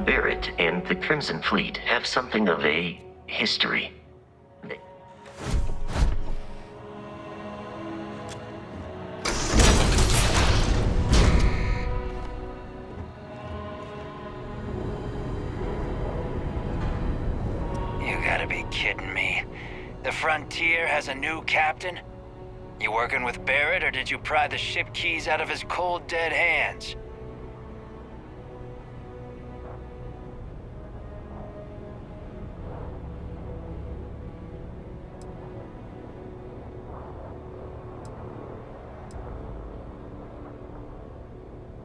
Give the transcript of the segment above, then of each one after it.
Barrett and the Crimson Fleet have something of a history. You gotta be kidding me. The Frontier has a new captain? You working with Barrett, or did you pry the ship keys out of his cold, dead hands?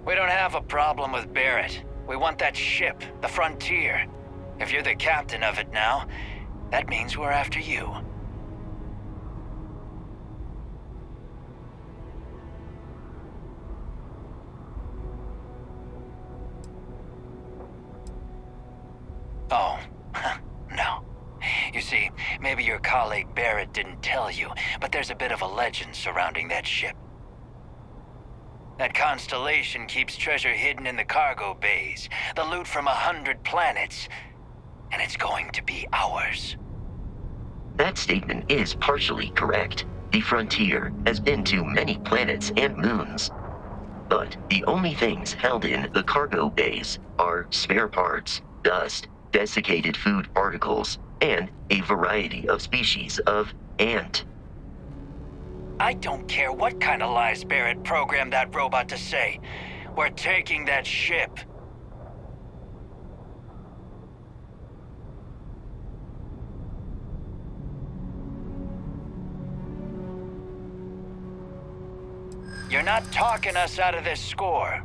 We don't have a problem with Barrett. We want that ship, the Frontier. If you're the captain of it now, that means we're after you. Oh, no. You see, maybe your colleague Barrett didn't tell you, but there's a bit of a legend surrounding that ship. That constellation keeps treasure hidden in the cargo bays, the loot from 100 planets, and it's going to be ours. That statement is partially correct. The Frontier has been to many planets and moons. But the only things held in the cargo bays are spare parts, dust, desiccated food particles, and a variety of species of ant. I don't care what kind of lies Barrett programmed that robot to say. We're taking that ship. You're not talking us out of this score.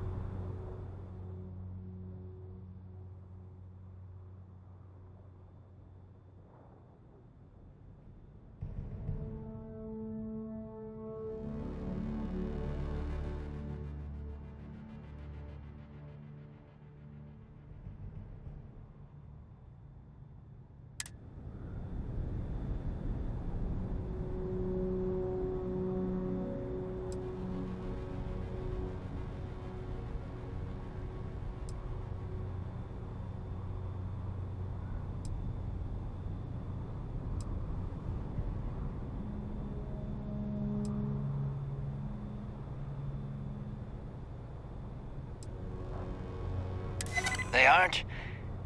They aren't?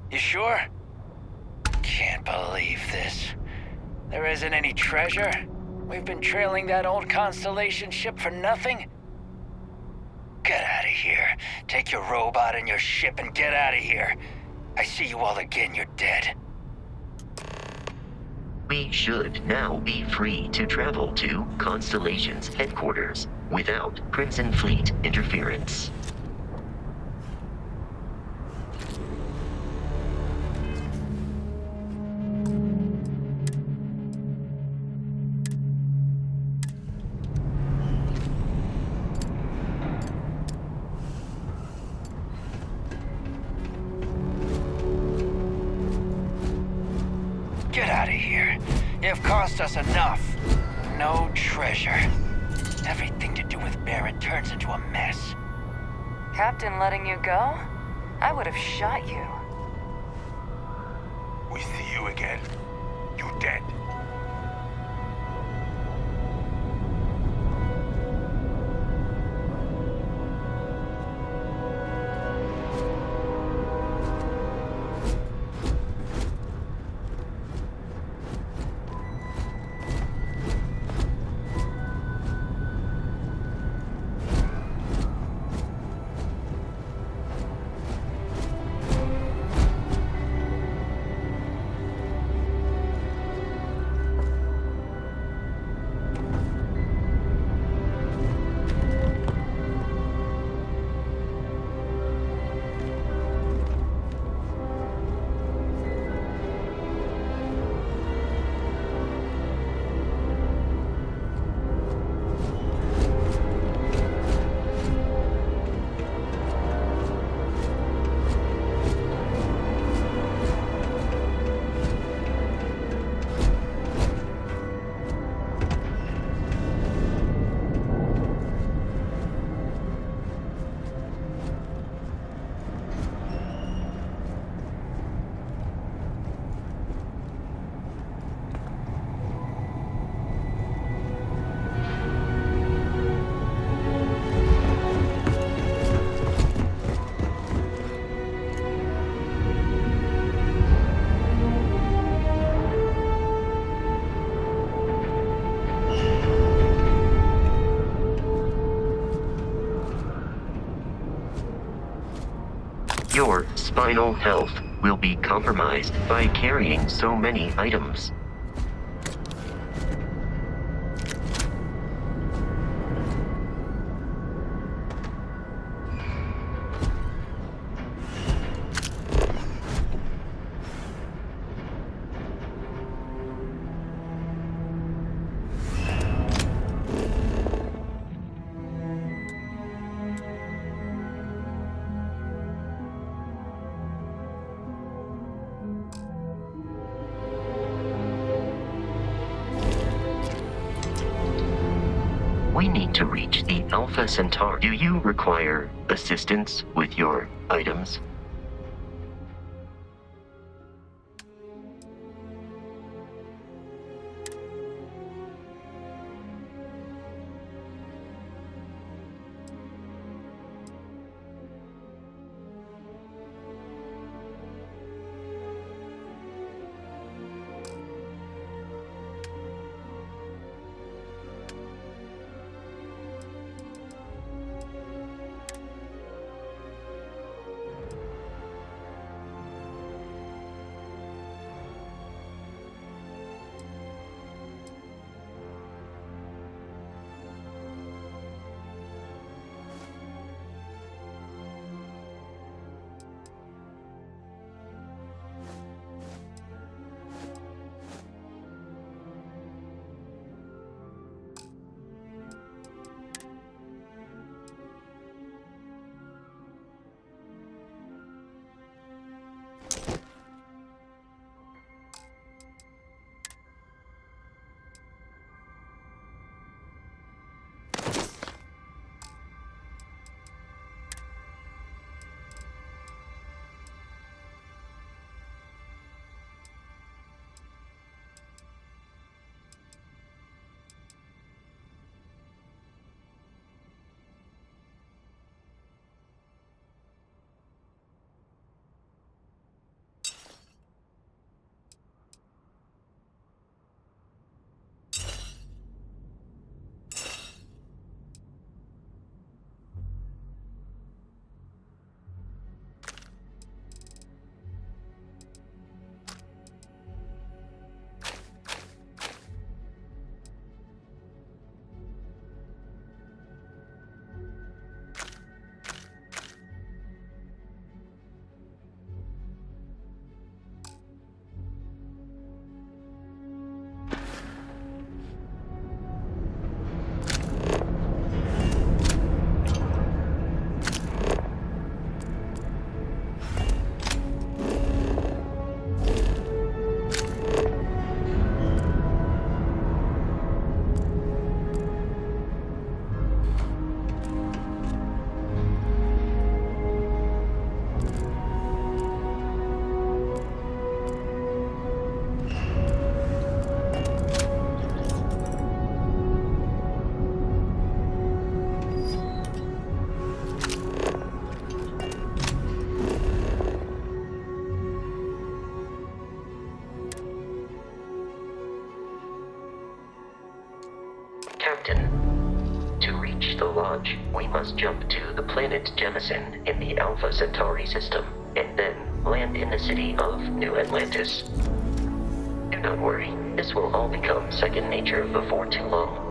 You sure? Can't believe this. There isn't any treasure? We've been trailing that old Constellation ship for nothing? Get out of here. Take your robot and your ship and get out of here. I see you all again, you're dead. We should now be free to travel to Constellation's headquarters without Crimson Fleet interference. Get out of here. You've cost us enough. No treasure. Everything to do with Barrett turns into a mess. Captain letting you go? I would have shot you. We see you again. You dead. Your spinal health will be compromised by carrying so many items. We need to reach the Alpha Centauri. Do you require assistance with your items? Captain, to reach the lodge, we must jump to the planet Jemison in the Alpha Centauri system, and then land in the city of New Atlantis. Do not worry, this will all become second nature before too long.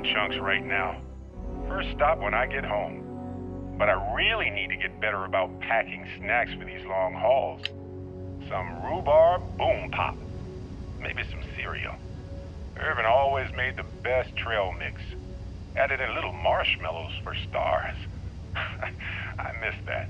some chunks right now. First stop when I get home. But I really need to get better about packing snacks for these long hauls. Some rhubarb boom pop. Maybe some cereal. Irvin always made the best trail mix. Added in little marshmallows for stars. I miss that.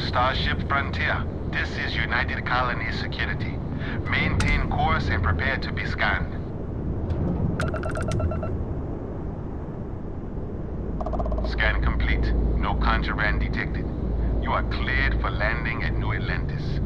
Starship Frontier. This is United Colony Security. Maintain course and prepare to be scanned. Scan complete. No contraband detected. You are cleared for landing at New Atlantis.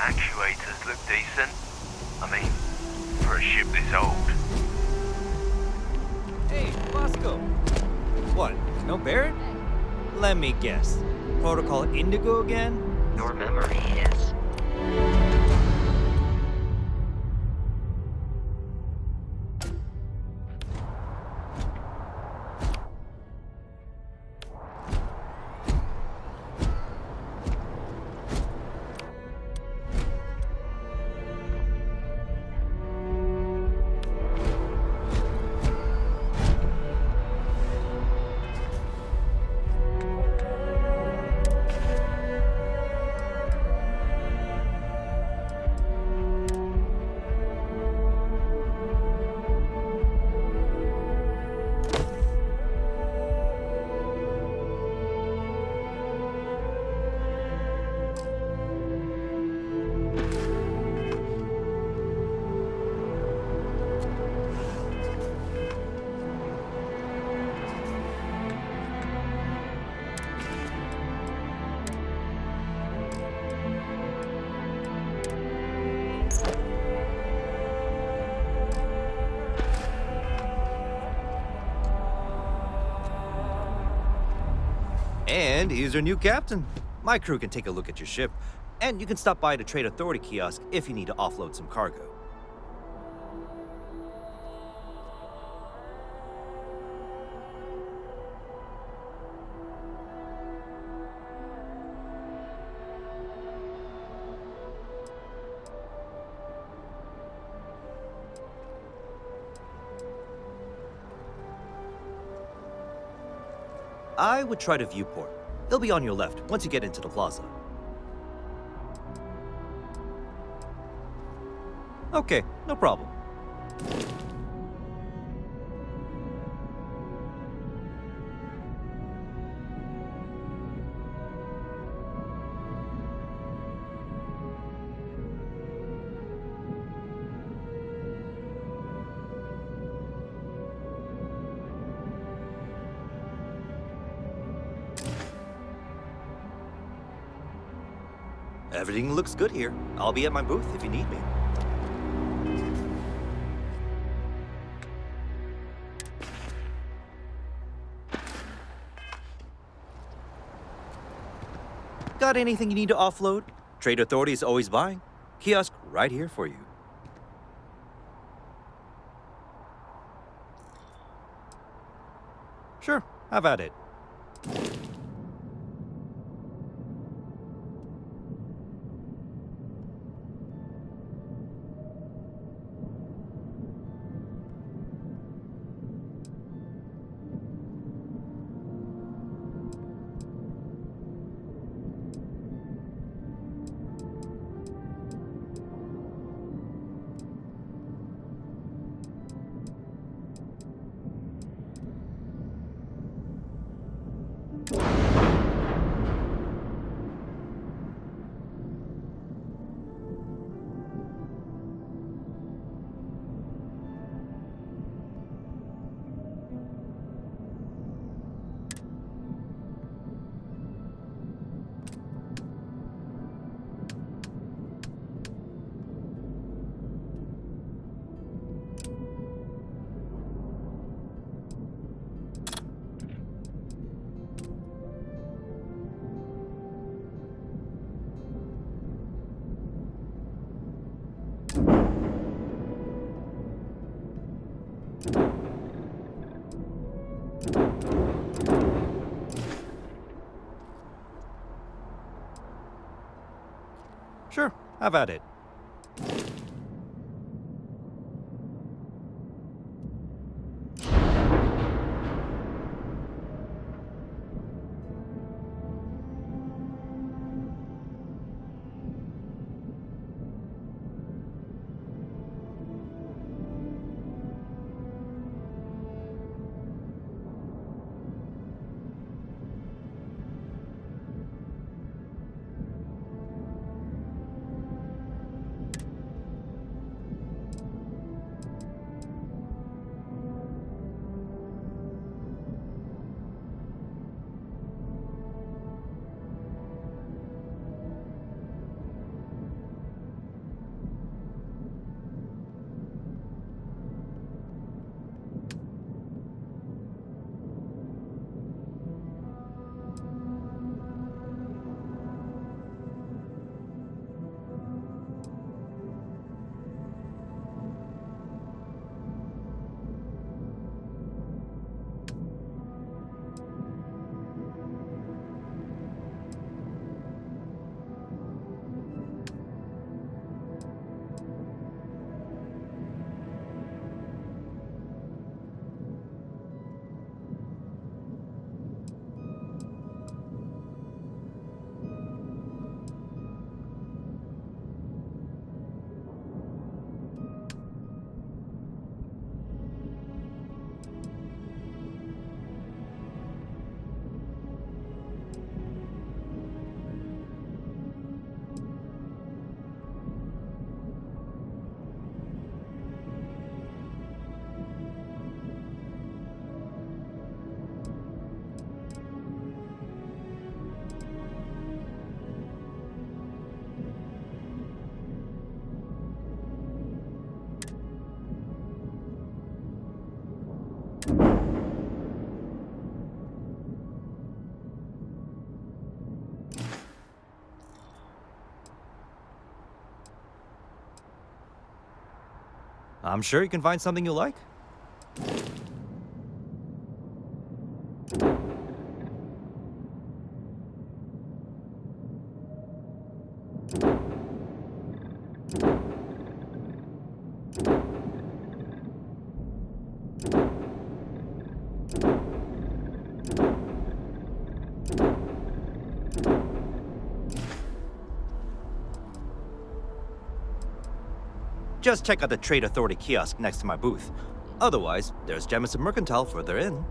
Actuators look decent. I mean, for a ship this old. Hey, Bosco. What, no Barrett? Let me guess. Protocol Indigo again? Your memory is. And here's your new captain. My crew can take a look at your ship, and you can stop by the Trade Authority kiosk if you need to offload some cargo. I would try the viewport. It'll be on your left once you get into the plaza. Okay, no problem. Everything looks good here. I'll be at my booth if you need me. Got anything you need to offload? Trade Authority is always buying. Kiosk right here for you. Sure, have at it. Sure, have at it. I'm sure you can find something you like. Just check out the Trade Authority kiosk next to my booth. Otherwise, there's Jemison Mercantile further in.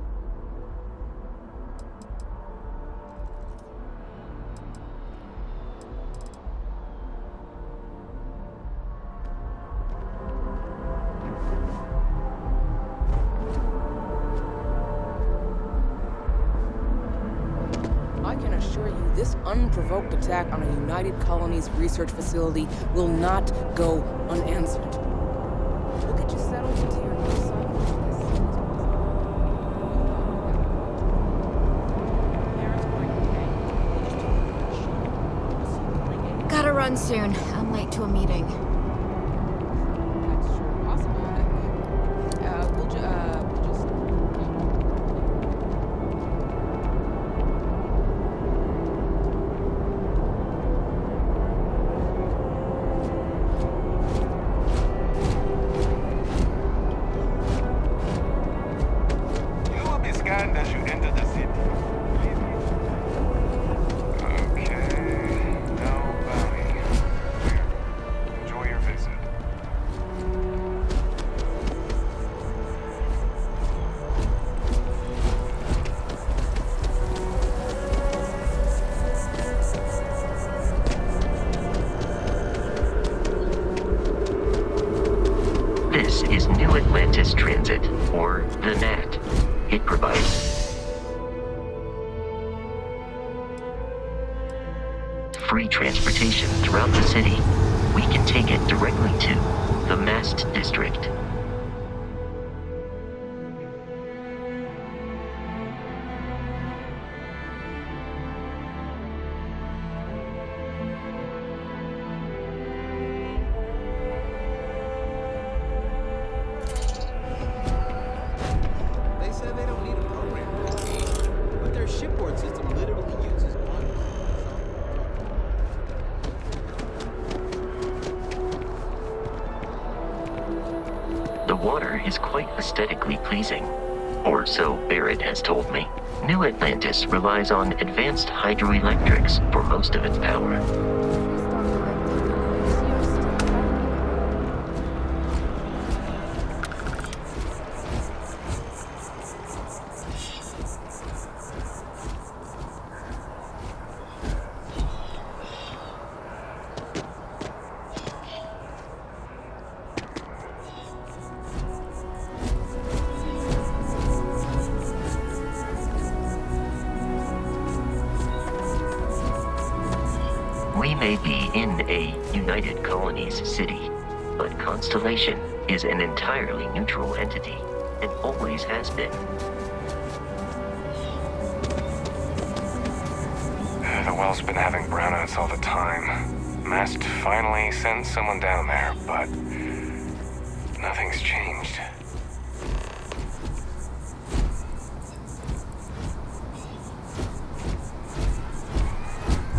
I can assure you this unprovoked attack on a United Colonies research facility will not go unanswered. We'll get you settled into your new assignment as soon as possible. Parents going okay? They just took a shot. run soon. I'm late to a meeting. That's sure possible. We'll just... You will be scanned as you enter the city. Okay. No bounty. Clear. Enjoy your visit. This is New Atlantis Transit, or the NAT. It provides free transportation throughout the city. We can take it directly to the Mast District. They said they don't need a program to engage, but their shipboard system literally uses one. The water is quite aesthetically pleasing, or so Barrett has told me. New Atlantis relies on advanced hydroelectrics for most of its power. We may be in a United Colonies city, but Constellation is an entirely neutral entity, and always has been. The well's been having brownouts all the time. Mast finally sent someone down there, but nothing's changed.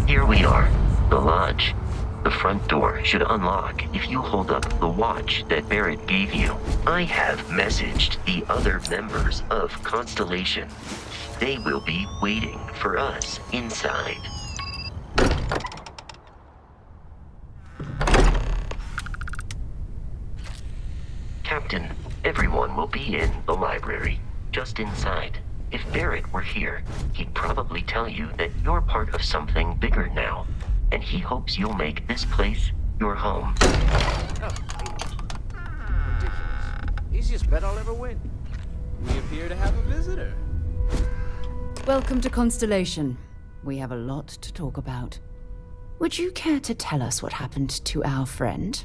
Here we are, the lodge. The front door should unlock if you hold up the watch that Barrett gave you. I have messaged the other members of Constellation. They will be waiting for us inside. Captain, everyone will be in the library, just inside. If Barrett were here, he'd probably tell you that you're part of something bigger now, and he hopes you'll make this place your home. Ridiculous. Easiest bet I'll ever win. We appear to have a visitor. Welcome to Constellation. We have a lot to talk about. Would you care to tell us what happened to our friend?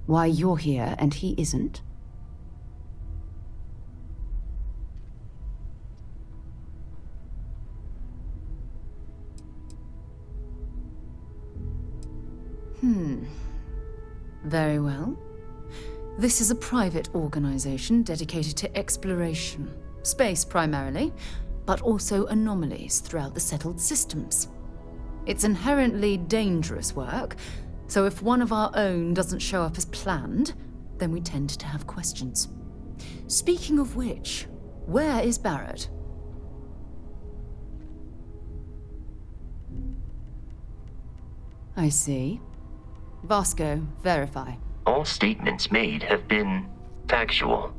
Why you're here and he isn't? Very well. This is a private organization dedicated to exploration. Space primarily, but also anomalies throughout the settled systems. It's inherently dangerous work, so if one of our own doesn't show up as planned, then we tend to have questions. Speaking of which, where is Barrett? I see. Vasco, verify. All statements made have been factual.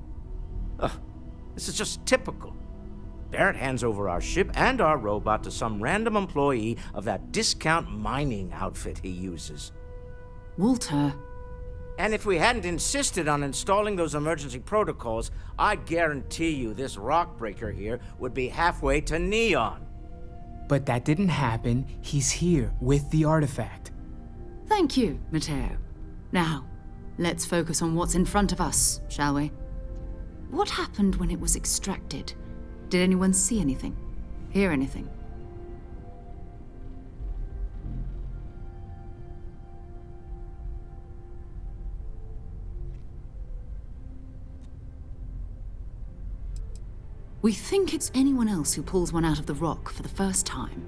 This is just typical. Barrett hands over our ship and our robot to some random employee of that discount mining outfit he uses. Walter. And if we hadn't insisted on installing those emergency protocols, I guarantee you this rock breaker here would be halfway to Neon. But that didn't happen. He's here with the artifact. Thank you, Matteo. Now, let's focus on what's in front of us, shall we? What happened when it was extracted? Did anyone see anything? Hear anything? We think it's anyone else who pulls one out of the rock for the first time.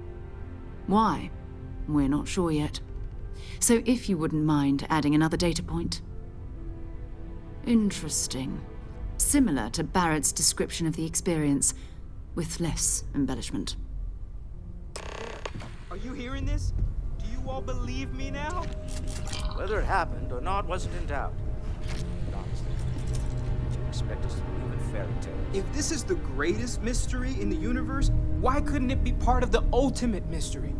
Why? We're not sure yet. So if you wouldn't mind adding another data point. Interesting. Similar to Barrett's description of the experience, with less embellishment. Are you hearing this? Do you all believe me now? Whether it happened or not wasn't in doubt. But honestly, you expect us to believe in fairy tales? If this is the greatest mystery in the universe, why couldn't it be part of the ultimate mystery?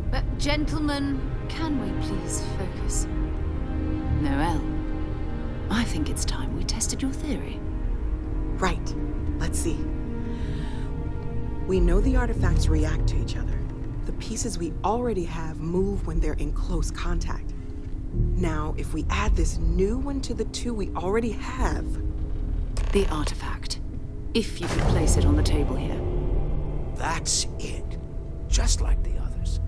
But gentlemen, can we please focus? Noel, I think it's time we tested your theory. Right. Let's see. We know the artifacts react to each other. The pieces we already have move when they're in close contact. Now, if we add this new one to the two we already have... The artifact. If you could place it on the table here. That's it. Just like the others.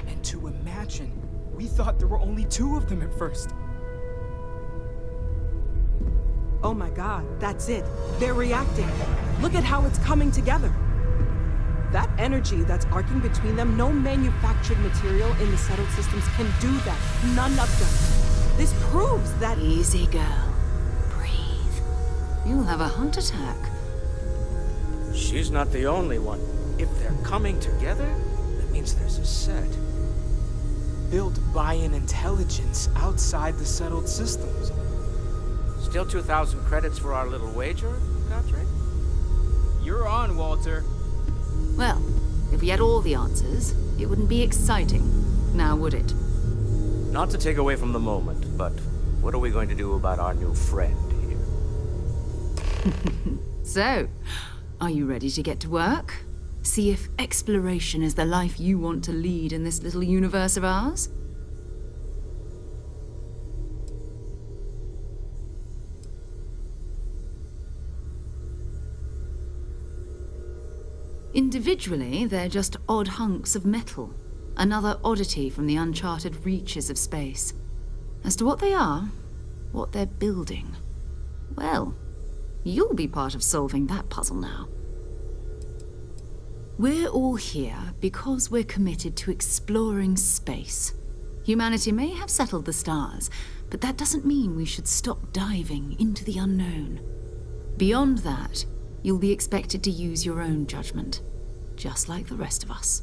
And to imagine, we thought there were only 2 of them at first. Oh my god, that's it. They're reacting. Look at how it's coming together. That energy that's arcing between them, no manufactured material in the settled systems can do that. None of them. This proves that... Easy, girl. Breathe. You'll have a heart attack. She's not the only one. If they're coming together, that means there's a set. Built by an intelligence outside the settled systems. Still 2,000 credits for our little wager, Godfrey? You're on, Walter. Well, if we had all the answers, it wouldn't be exciting, now would it? Not to take away from the moment, but what are we going to do about our new friend here? So, are you ready to get to work? See if exploration is the life you want to lead in this little universe of ours? Individually, they're just odd hunks of metal. Another oddity from the uncharted reaches of space. As to what they are, what they're building, well, you'll be part of solving that puzzle now. We're all here because we're committed to exploring space. Humanity may have settled the stars, but that doesn't mean we should stop diving into the unknown. Beyond that, you'll be expected to use your own judgment, just like the rest of us.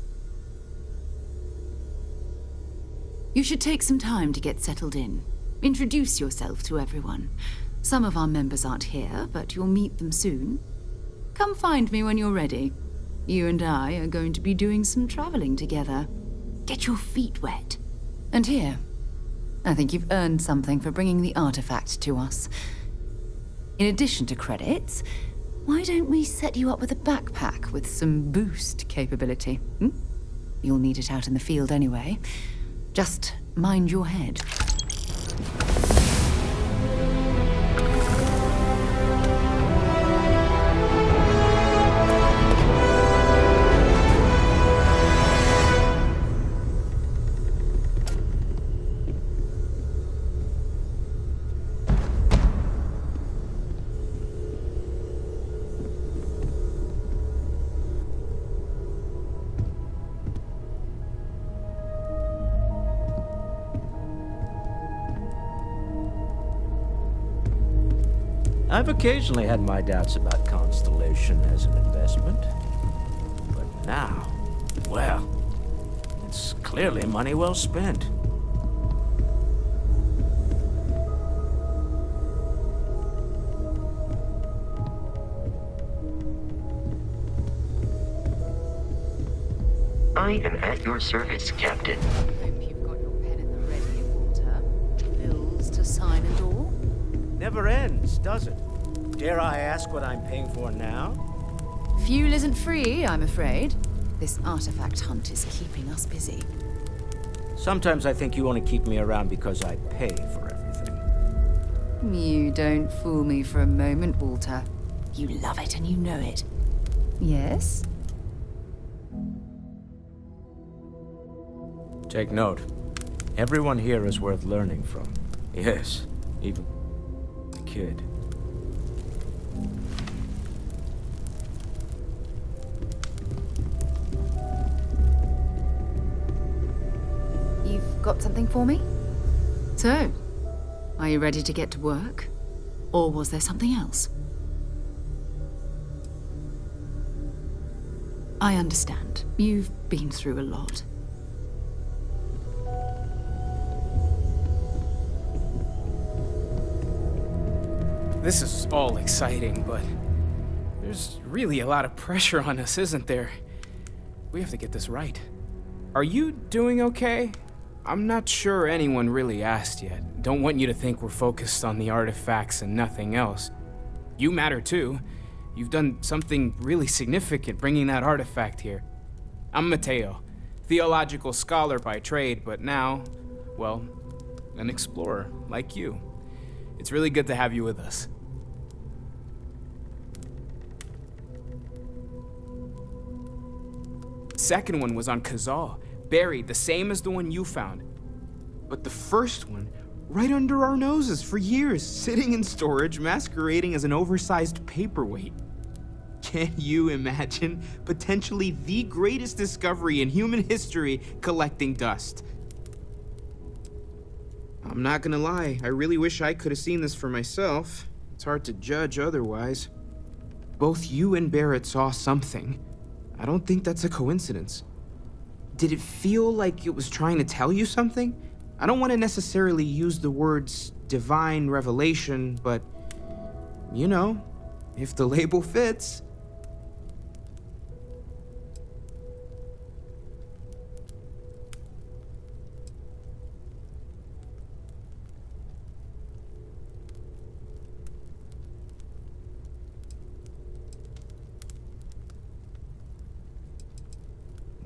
You should take some time to get settled in. Introduce yourself to everyone. Some of our members aren't here, but you'll meet them soon. Come find me when you're ready. You and I are going to be doing some traveling together. Get your feet wet. And here, I think you've earned something for bringing the artifact to us. In addition to credits, why don't we set you up with a backpack with some boost capability? You'll need it out in the field anyway. Just mind your head. I've occasionally had my doubts about Constellation as an investment. But now, well, it's clearly money well spent. I am at your service, Captain. Hope you've got your pen in the ready, Walter. Bills to sign and all? Never ends, does it? Dare I ask what I'm paying for now? Fuel isn't free, I'm afraid. This artifact hunt is keeping us busy. Sometimes I think you only keep me around because I pay for everything. You don't fool me for a moment, Walter. You love it and you know it. Yes? Take note. Everyone here is worth learning from. Yes, even the kid. Got something for me? So, are you ready to get to work? Or was there something else? I understand. You've been through a lot. This is all exciting, but there's really a lot of pressure on us, isn't there? We have to get this right. Are you doing okay? I'm not sure anyone really asked yet. Don't want you to think we're focused on the artifacts and nothing else. You matter too. You've done something really significant bringing that artifact here. I'm Mateo, theological scholar by trade, but now, well, an explorer like you. It's really good to have you with us. Second one was on Kazal, buried, the same as the one you found. But the first one, right under our noses for years, sitting in storage, masquerading as an oversized paperweight. Can you imagine potentially the greatest discovery in human history collecting dust? I'm not gonna lie, I really wish I could have seen this for myself. It's hard to judge otherwise. Both you and Barrett saw something. I don't think that's a coincidence. Did it feel like it was trying to tell you something? I don't want to necessarily use the words divine revelation, but, you know, if the label fits.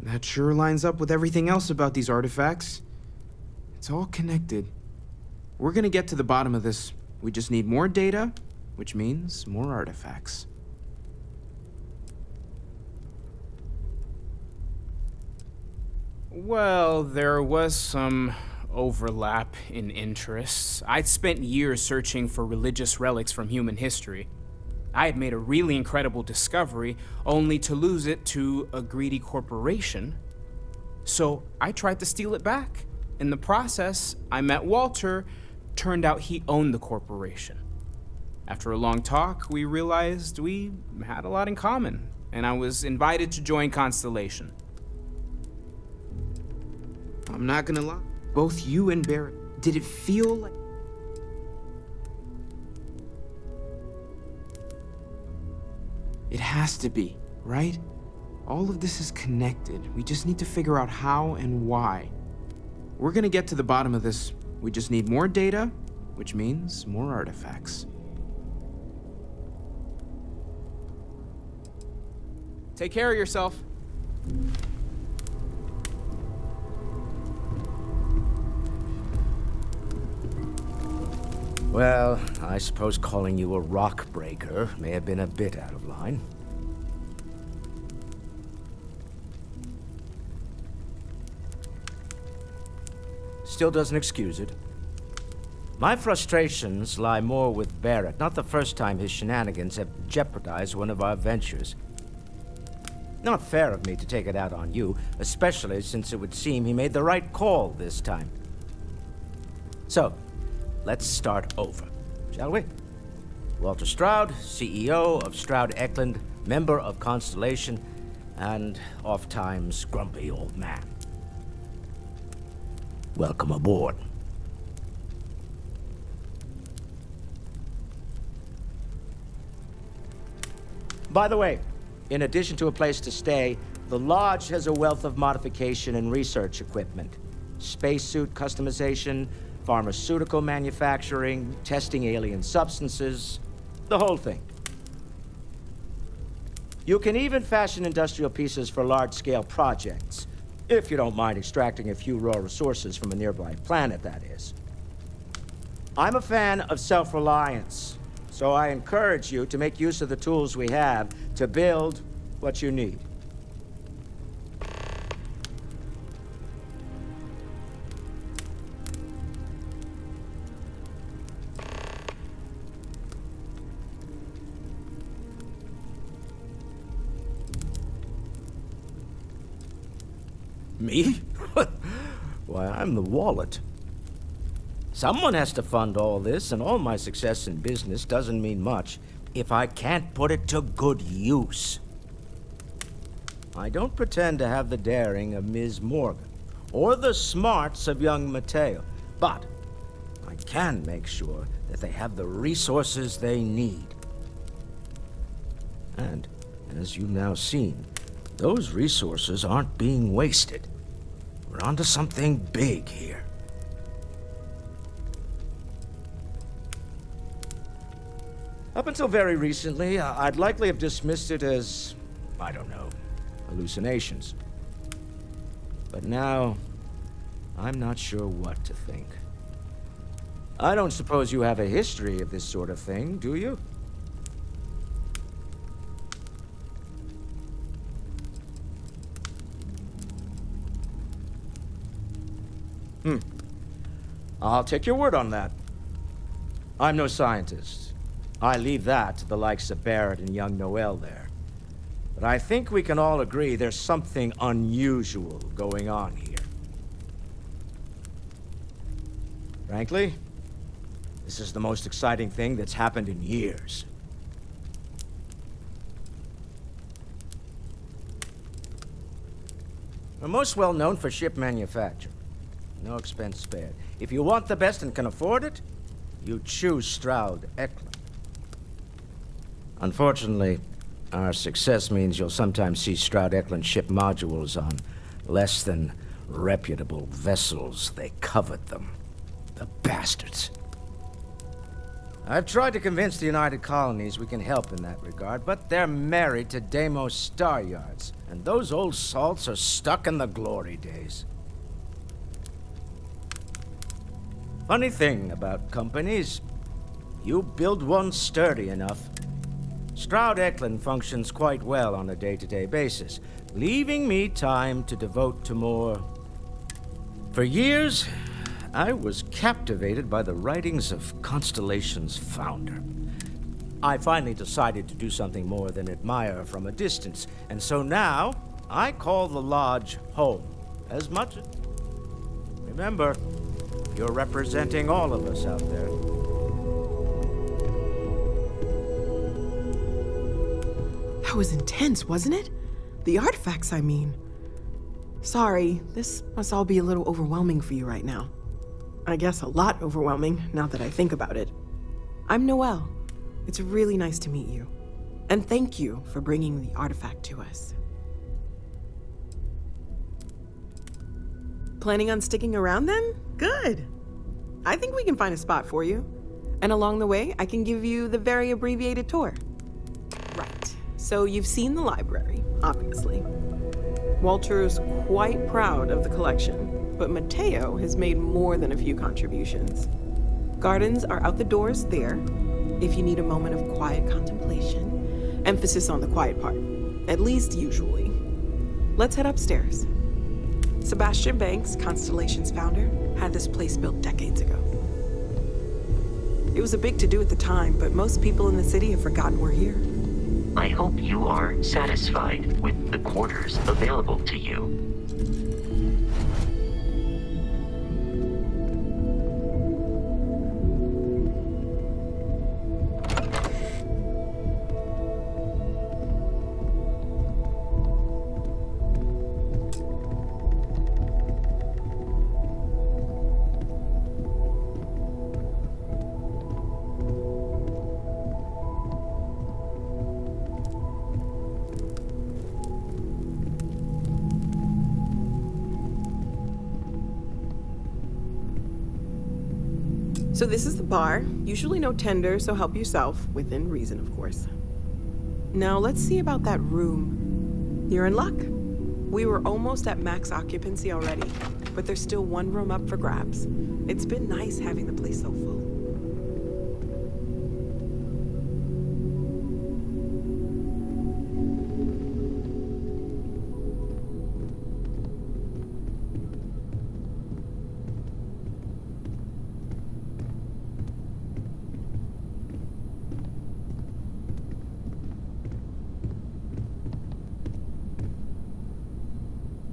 That sure lines up with everything else about these artifacts. It's all connected. We're gonna get to the bottom of this. We just need more data, which means more artifacts. Well, there was some overlap in interests. I'd spent years searching for religious relics from human history. I had made a really incredible discovery, only to lose it to a greedy corporation. So I tried to steal it back. In the process, I met Walter. Turned out he owned the corporation. After a long talk, we realized we had a lot in common, and I was invited to join Constellation. I'm not gonna lie. Both you and Barrett, did it feel like... It has to be, right? All of this is connected. We just need to figure out how and why. We're gonna get to the bottom of this. We just need more data, which means more artifacts. Take care of yourself. Well, I suppose calling you a rock breaker may have been a bit out of line. Still doesn't excuse it. My frustrations lie more with Barrett. Not the first time his shenanigans have jeopardized one of our ventures. Not fair of me to take it out on you, especially since it would seem he made the right call this time. So, let's start over, shall we? Walter Stroud, CEO of Stroud Eklund, member of Constellation, and oft-times grumpy old man. Welcome aboard. By the way, in addition to a place to stay, the Lodge has a wealth of modification and research equipment. Spacesuit customization, pharmaceutical manufacturing, testing alien substances, the whole thing. You can even fashion industrial pieces for large-scale projects, if you don't mind extracting a few raw resources from a nearby planet, that is. I'm a fan of self-reliance, so I encourage you to make use of the tools we have to build what you need. Me? Why, I'm the wallet. Someone has to fund all this, and all my success in business doesn't mean much if I can't put it to good use. I don't pretend to have the daring of Ms. Morgan, or the smarts of young Mateo, but I can make sure that they have the resources they need. And, as you've now seen, those resources aren't being wasted. We're onto something big here. Up until very recently, I'd likely have dismissed it as, I don't know, hallucinations. But now, I'm not sure what to think. I don't suppose you have a history of this sort of thing, do you? I'll take your word on that. I'm no scientist. I leave that to the likes of Barrett and young Noel there. But I think we can all agree there's something unusual going on here. Frankly, this is the most exciting thing that's happened in years. We're most well known for ship manufacture. No expense spared. If you want the best and can afford it, you choose Stroud Eklund. Unfortunately, our success means you'll sometimes see Stroud Eklund ship modules on less than reputable vessels. They covet them. The bastards. I've tried to convince the United Colonies we can help in that regard, but they're married to Deimos Star Yards, and those old salts are stuck in the glory days. Funny thing about companies, you build one sturdy enough. Stroud Eklund functions quite well on a day-to-day basis, leaving me time to devote to more. For years, I was captivated by the writings of Constellation's founder. I finally decided to do something more than admire from a distance, and so now I call the lodge home. As much as... Remember, you're representing all of us out there. That was intense, wasn't it? The artifacts, I mean. Sorry, this must all be a little overwhelming for you right now. I guess a lot overwhelming, now that I think about it. I'm Noelle. It's really nice to meet you. And thank you for bringing the artifact to us. Planning on sticking around then? Good. I think we can find a spot for you. And along the way, I can give you the very abbreviated tour. Right. So you've seen the library, obviously. Walter's quite proud of the collection, but Mateo has made more than a few contributions. Gardens are out the doors there, if you need a moment of quiet contemplation. Emphasis on the quiet part, at least usually. Let's head upstairs. Sebastian Banks, Constellation's founder, had this place built decades ago. It was a big to-do at the time, but most people in the city have forgotten we're here. I hope you are satisfied with the quarters available to you. So this is the bar. Usually no tender, so help yourself, within reason, of course. Now let's see about that room. You're in luck. We were almost at max occupancy already, but there's still one room up for grabs. It's been nice having the place so full.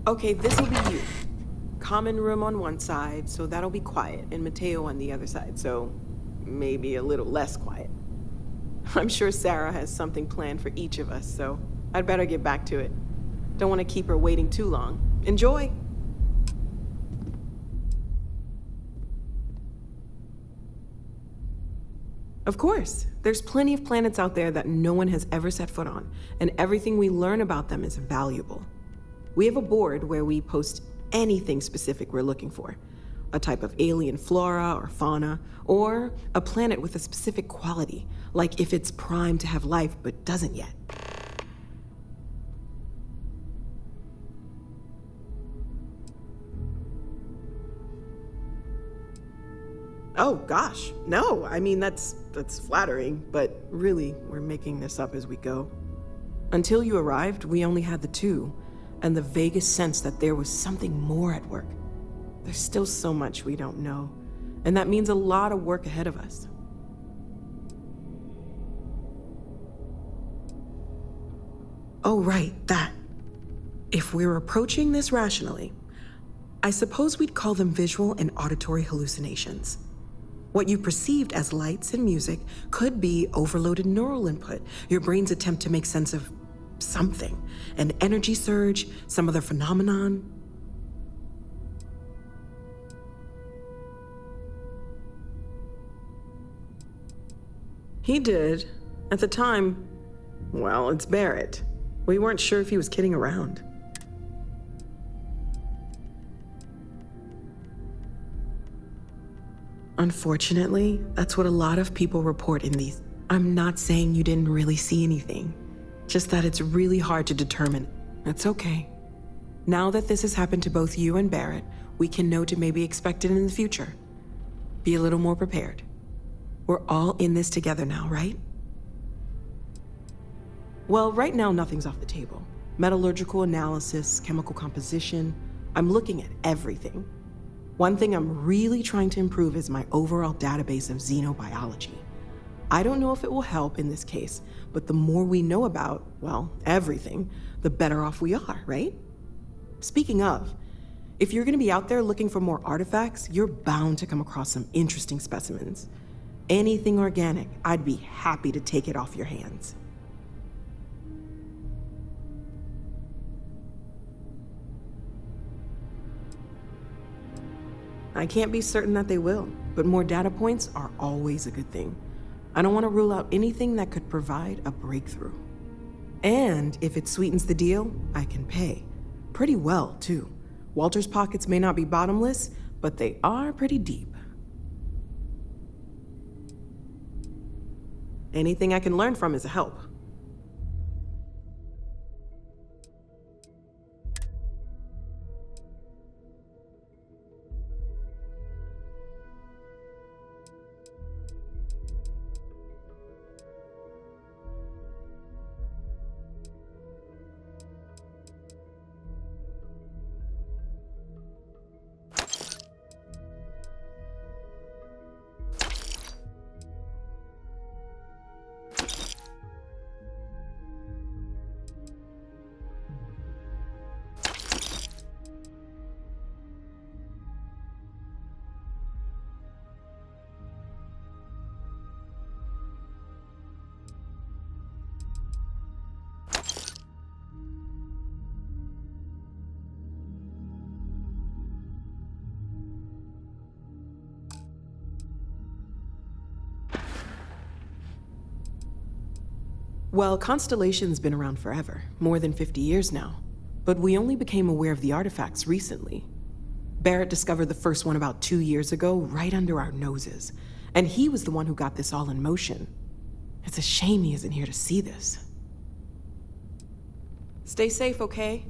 Okay, this'll be you. common room on one side, so that'll be quiet, and Mateo on the other side, so maybe a little less quiet. I'm sure Sarah has something planned for each of us, so I'd better get back to it. Don't want to keep her waiting too long. Enjoy! Of course, there's plenty of planets out there that no one has ever set foot on, and everything we learn about them is valuable. We have a board where we post anything specific we're looking for. A type of alien flora or fauna, or a planet with a specific quality, like if it's primed to have life but doesn't yet. Oh gosh, no, I mean that's flattering, but really, we're making this up as we go. Until you arrived, we only had the two, and the vaguest sense that there was something more at work. There's still so much we don't know, and that means a lot of work ahead of us. Oh, right, that. If we're approaching this rationally, I suppose we'd call them visual and auditory hallucinations. What you perceived as lights and music could be overloaded neural input, your brain's attempt to make sense of something, an energy surge, some other phenomenon. He did. At the time, well, it's Barrett. We weren't sure if he was kidding around. Unfortunately, that's what a lot of people report in these. I'm not saying you didn't really see anything, just that it's really hard to determine. It's okay. Now that this has happened to both you and Barrett, we can know to maybe expect it in the future. Be a little more prepared. We're all in this together now, right? Well, right now nothing's off the table. Metallurgical analysis, chemical composition, I'm looking at everything. One thing I'm really trying to improve is my overall database of xenobiology. I don't know if it will help in this case, but the more we know about, well, everything, the better off we are, right? Speaking of, if you're gonna be out there looking for more artifacts, you're bound to come across some interesting specimens. Anything organic, I'd be happy to take it off your hands. I can't be certain that they will, but more data points are always a good thing. I don't want to rule out anything that could provide a breakthrough. And if it sweetens the deal, I can pay. Pretty well, too. Walter's pockets may not be bottomless, but they are pretty deep. Anything I can learn from is a help. Well, Constellation's been around forever, more than 50 years now. But we only became aware of the artifacts recently. Barrett discovered the first one about 2 years ago, right under our noses. And he was the one who got this all in motion. It's a shame he isn't here to see this. Stay safe, okay?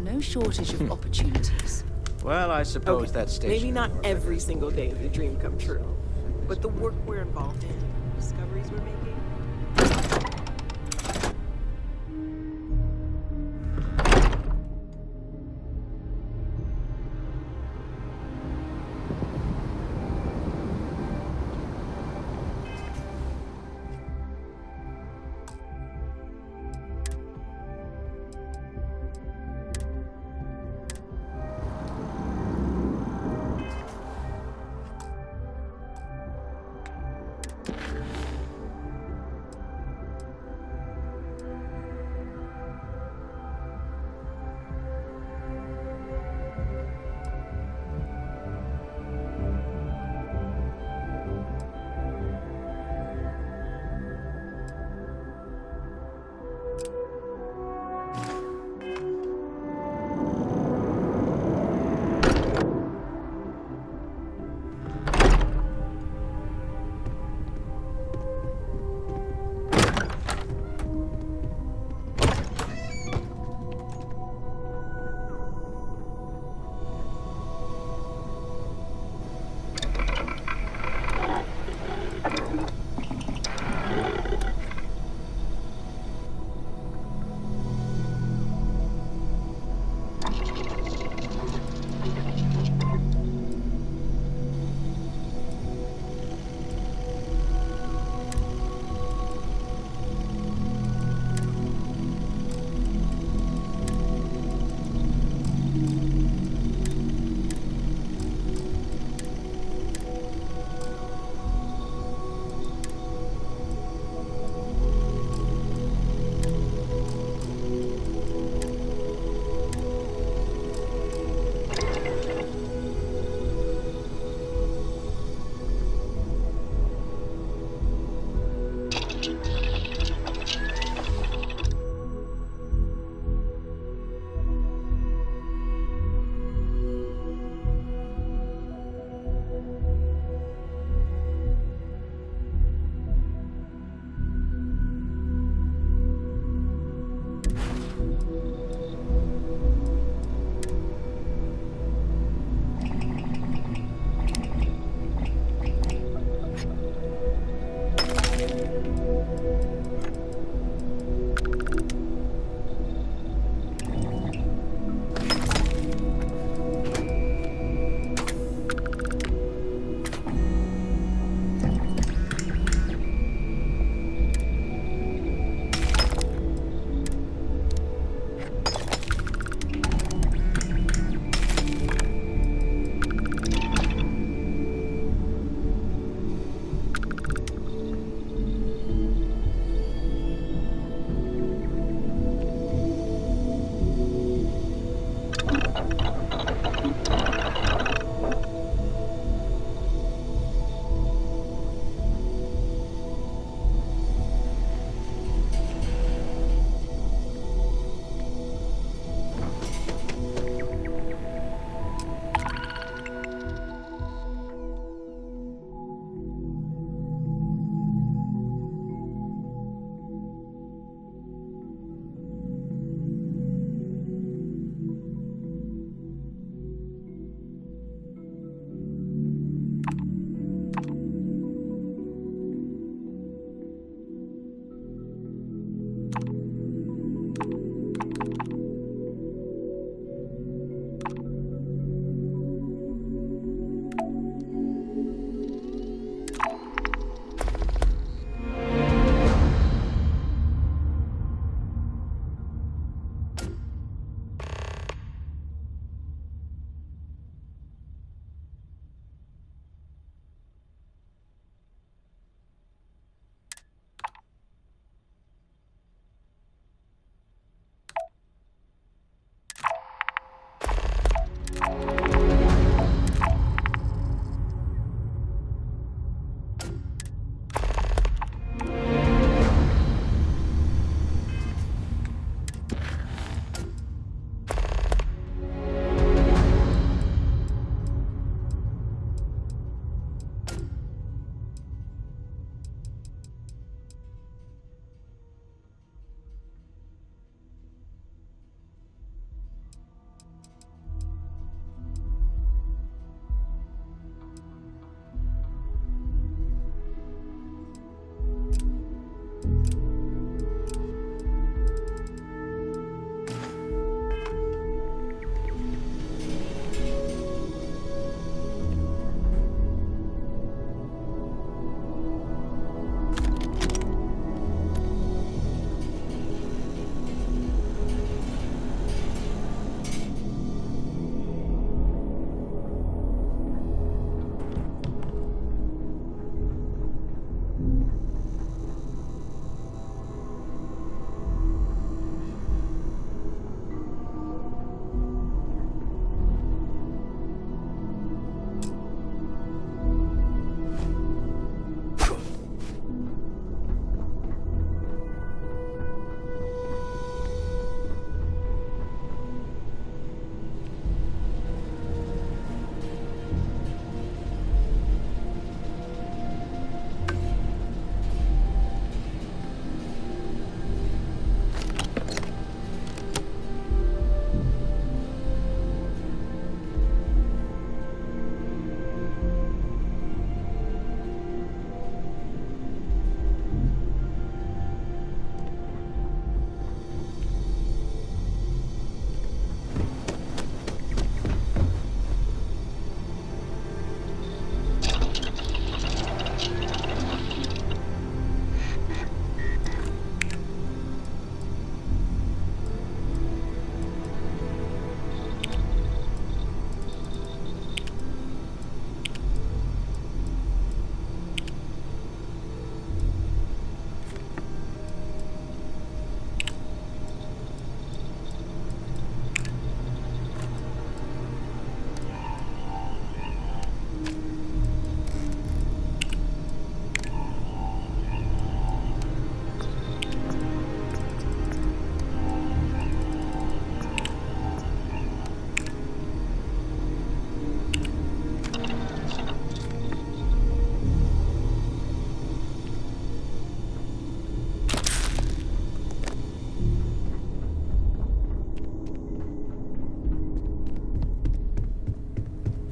No shortage of opportunities. Well, I suppose Okay, that's maybe not every single day is a dream come true, but the work we're involved in, discoveries we're making.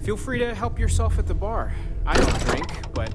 Feel free to help yourself at the bar. I don't drink, but...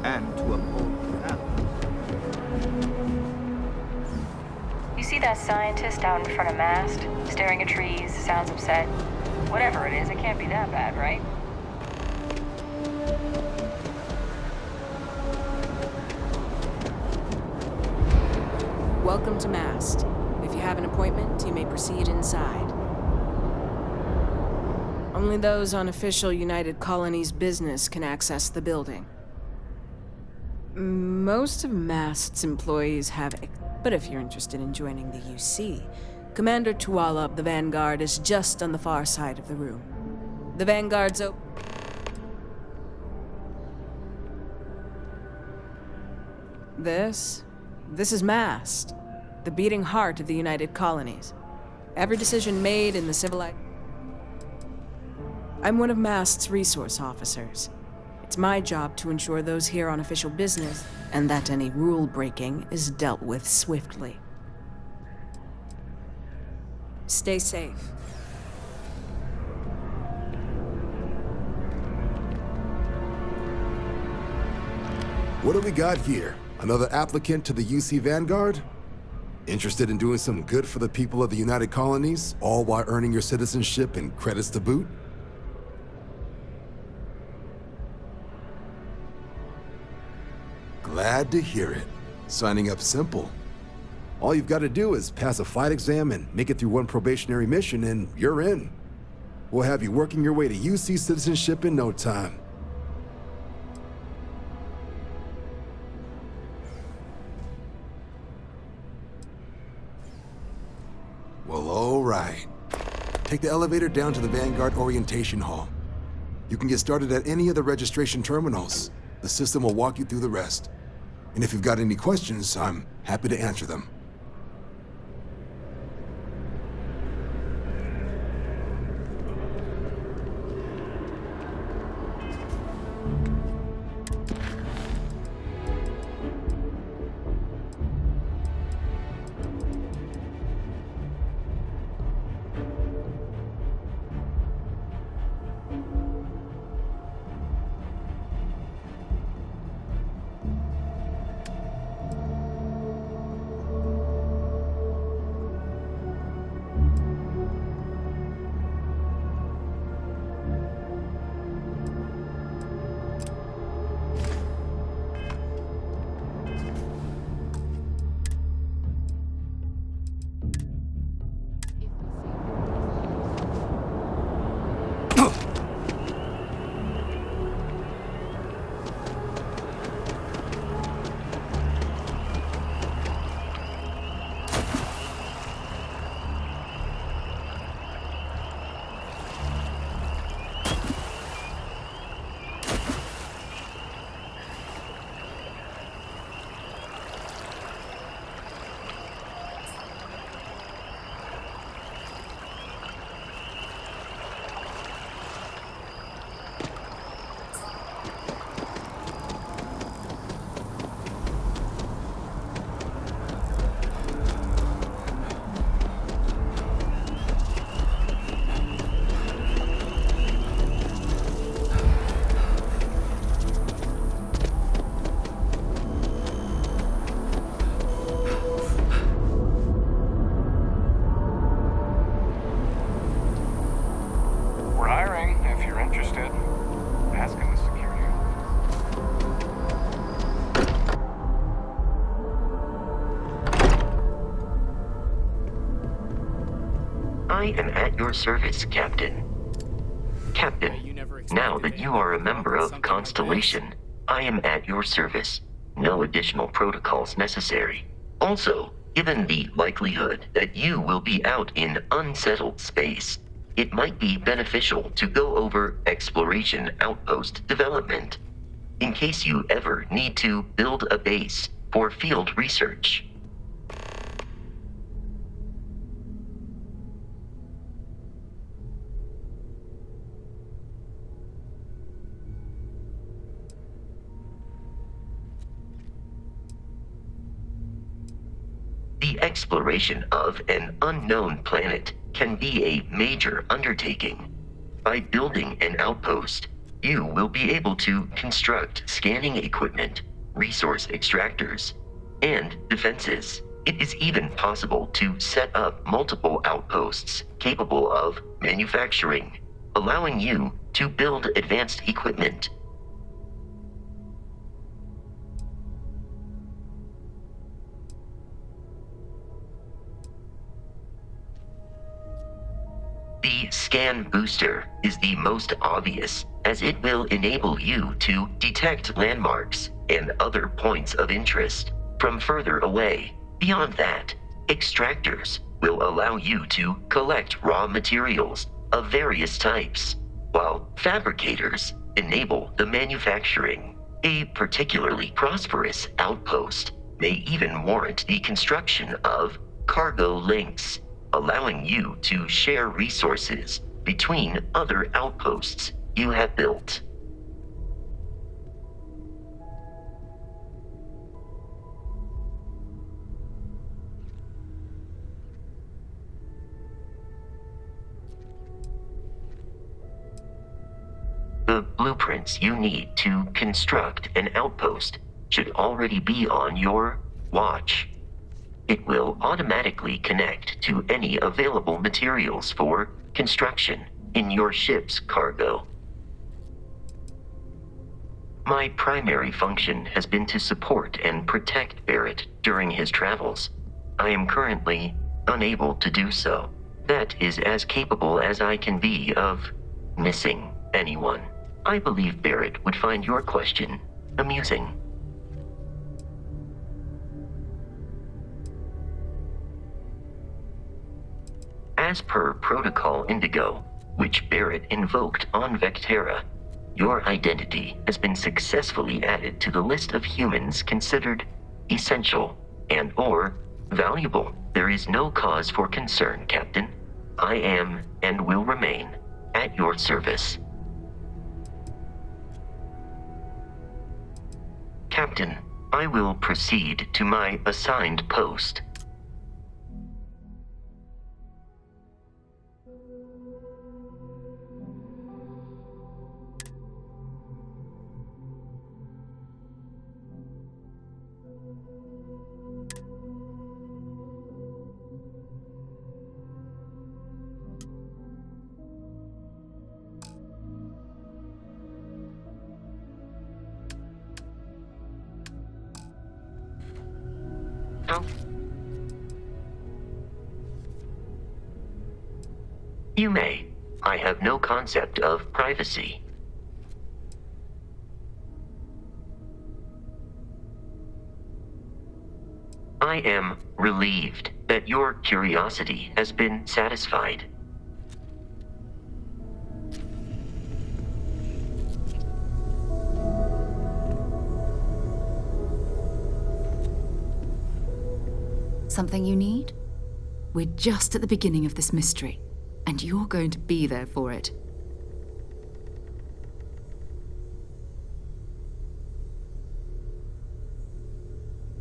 And to uphold family. You see that scientist out in front of Mast, staring at trees, sounds upset? Whatever it is, it can't be that bad, right? Welcome to Mast. If you have an appointment, you may proceed inside. Only those on official United Colonies business can access the building. Most of Mast's employees have... But if you're interested in joining the UC, Commander Tuala of the Vanguard is just on the far side of the room. The Vanguard's open... This is Mast, the beating heart of the United Colonies. Every decision made in the civilized... I'm one of Mast's resource officers. It's my job to ensure those here on official business, and that any rule breaking is dealt with swiftly. Stay safe. What do we got here? Another applicant to the UC Vanguard? Interested in doing some good for the people of the United Colonies, all while earning your citizenship and credits to boot? Glad to hear it. Signing up simple. All you've got to do is pass a flight exam and make it through one probationary mission and you're in. We'll have you working your way to UC citizenship in no time. Well, all right. Take the elevator down to the Vanguard Orientation Hall. You can get started at any of the registration terminals. The system will walk you through the rest. And if you've got any questions, I'm happy to answer them. I am at your service, Captain. Captain, now that you are a member of Constellation, I am at your service. No additional protocols necessary. Also, given the likelihood that you will be out in unsettled space, it might be beneficial to go over exploration outpost development, in case you ever need to build a base for field research. The exploration of an unknown planet can be a major undertaking. By building an outpost, you will be able to construct scanning equipment, resource extractors, and defenses. It is even possible to set up multiple outposts capable of manufacturing, allowing you to build advanced equipment. The scan booster is the most obvious, as it will enable you to detect landmarks and other points of interest from further away. Beyond that, extractors will allow you to collect raw materials of various types, while fabricators enable the manufacturing. A particularly prosperous outpost may even warrant the construction of cargo links, allowing you to share resources between other outposts you have built. The blueprints you need to construct an outpost should already be on your watch. It will automatically connect to any available materials for construction in your ship's cargo. My primary function has been to support and protect Barrett during his travels. I am currently unable to do so. That is as capable as I can be of missing anyone. I believe Barrett would find your question amusing. As per Protocol Indigo, which Barrett invoked on Vectera, your identity has been successfully added to the list of humans considered essential and/or valuable. There is no cause for concern, Captain. I am and will remain at your service. Captain, I will proceed to my assigned post. You may. I have no concept of privacy. I am relieved that your curiosity has been satisfied. Something you need? We're just at the beginning of this mystery, and you're going to be there for it.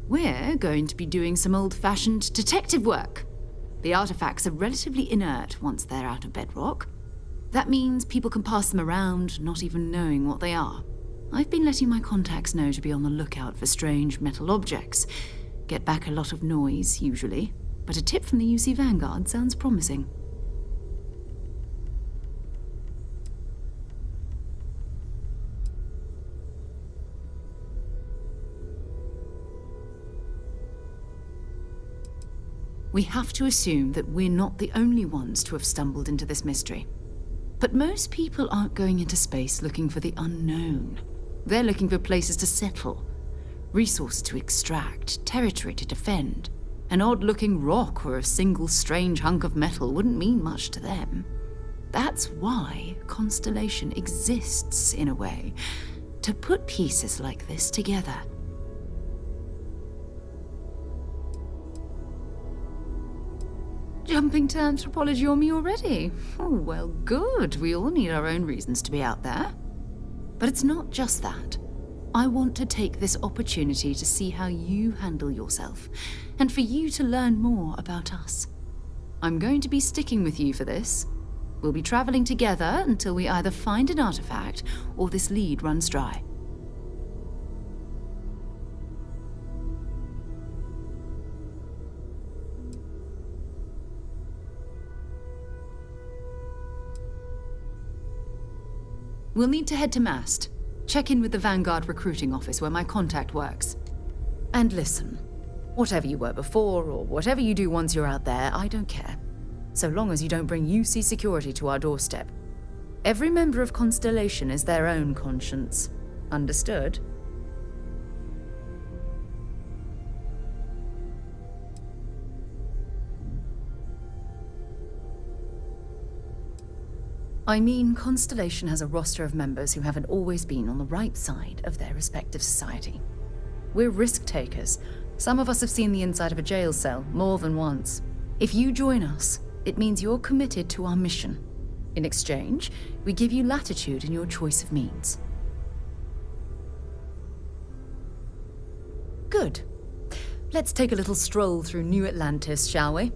We're going to be doing some old-fashioned detective work. The artifacts are relatively inert once they're out of bedrock. That means people can pass them around, not even knowing what they are. I've been letting my contacts know to be on the lookout for strange metal objects. Get back a lot of noise, usually, but a tip from the UC Vanguard sounds promising. We have to assume that we're not the only ones to have stumbled into this mystery. But most people aren't going into space looking for the unknown. They're looking for places to settle, resources to extract, territory to defend. An odd-looking rock or a single strange hunk of metal wouldn't mean much to them. That's why Constellation exists, in a way, to put pieces like this together. Jumping to anthropology on me already? Oh, well, good. We all need our own reasons to be out there. But it's not just that. I want to take this opportunity to see how you handle yourself, and for you to learn more about us. I'm going to be sticking with you for this. We'll be traveling together until we either find an artifact or this lead runs dry. We'll need to head to Mast. Check in with the Vanguard recruiting office where my contact works. And listen, whatever you were before or whatever you do once you're out there, I don't care. So long as you don't bring UC security to our doorstep. Every member of Constellation is their own conscience. Understood? I mean, Constellation has a roster of members who haven't always been on the right side of their respective society. We're risk takers. Some of us have seen the inside of a jail cell more than once. If you join us, it means you're committed to our mission. In exchange, we give you latitude in your choice of means. Good. Let's take a little stroll through New Atlantis, shall we?